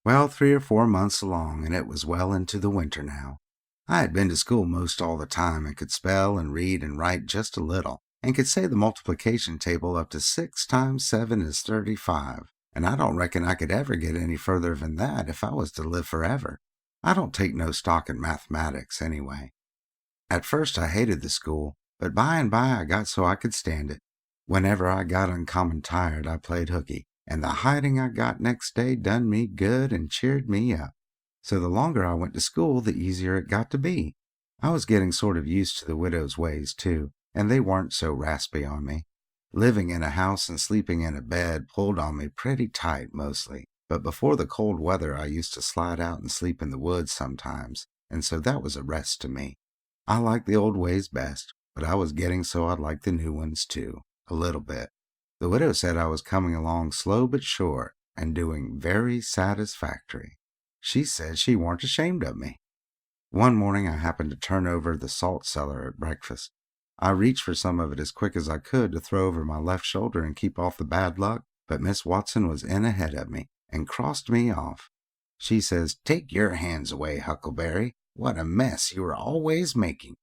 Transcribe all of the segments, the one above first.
Well, 3 or 4 months along, and it was well into the winter now. I had been to school most all the time and could spell and read and write just a little, and could say the multiplication table up to 6 times 7 is 35, and I don't reckon I could ever get any further than that if I was to live forever. I don't take no stock in mathematics, anyway. At first I hated the school, but by and by I got so I could stand it. Whenever I got uncommon tired, I played hooky, and the hiding I got next day done me good and cheered me up. So the longer I went to school, the easier it got to be. I was getting sort of used to the widow's ways, too, and they weren't so raspy on me. Living in a house and sleeping in a bed pulled on me pretty tight mostly, but before the cold weather I used to slide out and sleep in the woods sometimes, and so that was a rest to me. I liked the old ways best, but I was getting so I'd like the new ones, too, a little bit. The widow said I was coming along slow but sure, and doing very satisfactory. She said she weren't ashamed of me. One morning I happened to turn over the salt cellar at breakfast. I reached for some of it as quick as I could to throw over my left shoulder and keep off the bad luck, but Miss Watson was in ahead of me and crossed me off. She says, "Take your hands away, Huckleberry. What a mess you are always making."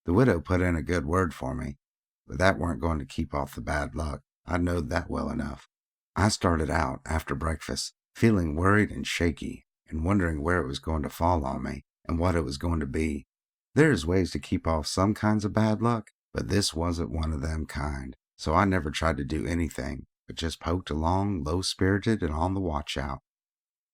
The widow put in a good word for me, but that weren't going to keep off the bad luck. I knowed that well enough. I started out after breakfast, feeling worried and shaky, and wondering where it was going to fall on me, and what it was going to be. There's ways to keep off some kinds of bad luck, but this wasn't one of them kind, so I never tried to do anything, but just poked along, low-spirited and on the watch-out.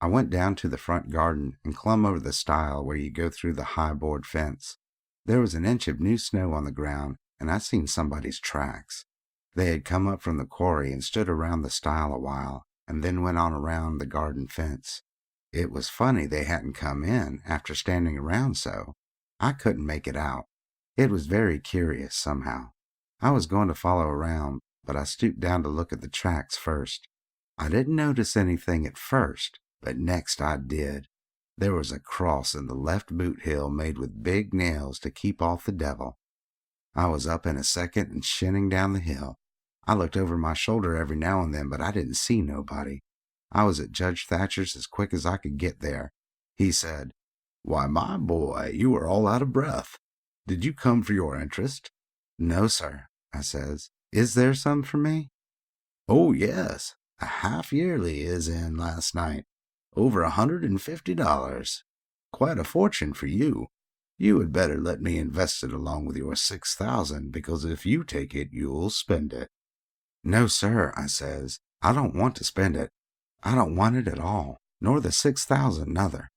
I went down to the front garden and clumb over the stile where you go through the high board fence. There was an inch of new snow on the ground, and I seen somebody's tracks. They had come up from the quarry and stood around the stile a while, and then went on around the garden fence. It was funny they hadn't come in after standing around so. I couldn't make it out. It was very curious, somehow. I was going to follow around, but I stooped down to look at the tracks first. I didn't notice anything at first, but next I did. There was a cross in the left boot heel made with big nails to keep off the devil. I was up in a second and shinning down the hill. I looked over my shoulder every now and then, but I didn't see nobody. I was at Judge Thatcher's as quick as I could get there. He said, "Why, my boy, you are all out of breath. Did you come for your interest?" "No, sir," I says. "Is there some for me?" "Oh, yes. A half-yearly is in last night. Over $150. Quite a fortune for you. You had better let me invest it along with your 6,000, because if you take it, you'll spend it." "No, sir," I says. "I don't want to spend it. I don't want it at all, nor the 6,000 nother.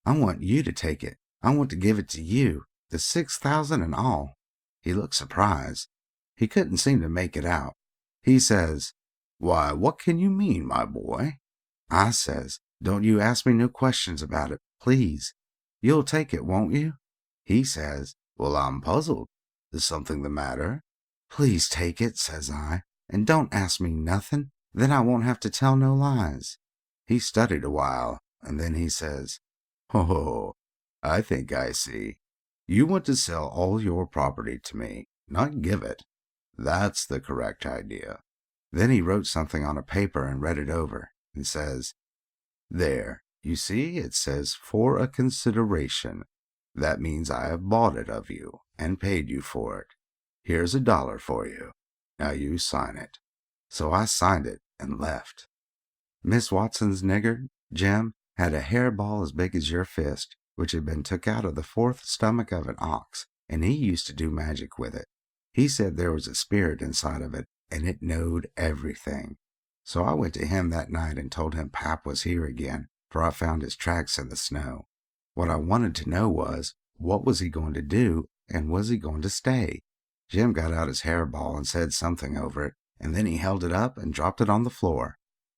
I want you to take it. I want to give it to you, the 6,000 and all." He looked surprised. He couldn't seem to make it out. He says, "Why, what can you mean, my boy?" I says, "Don't you ask me no questions about it, please. You'll take it, won't you?" He says, "Well, I'm puzzled. Is something the matter?" "Please take it," says I, "and don't ask me nothing. Then I won't have to tell no lies." He studied a while, and then he says, "Oh, I think I see. You want to sell all your property to me, not give it. That's the correct idea." Then he wrote something on a paper and read it over, and says, "There, you see, it says for a consideration. That means I have bought it of you and paid you for it. Here's $1 for you. Now you sign it." So I signed it and left. Miss Watson's nigger, Jim, had a hairball as big as your fist, which had been took out of the fourth stomach of an ox, and he used to do magic with it. He said there was a spirit inside of it, and it knowed everything. So I went to him that night and told him Pap was here again, for I found his tracks in the snow. What I wanted to know was, what was he going to do, and was he going to stay? Jim got out his hairball and said something over it, and then he held it up and dropped it on the floor.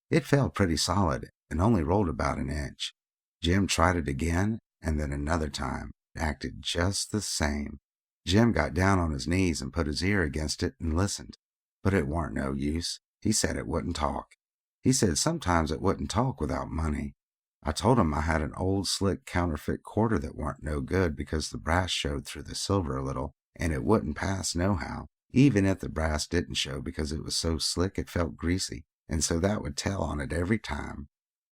It fell pretty solid and only rolled about an inch. Jim tried it again, and then another time. It acted just the same. Jim got down on his knees and put his ear against it and listened. But it warn't no use. He said it wouldn't talk. He said sometimes it wouldn't talk without money. I told him I had an old slick counterfeit quarter that warn't no good because the brass showed through the silver a little, and it wouldn't pass nohow, even if the brass didn't show because it was so slick it felt greasy, and so that would tell on it every time.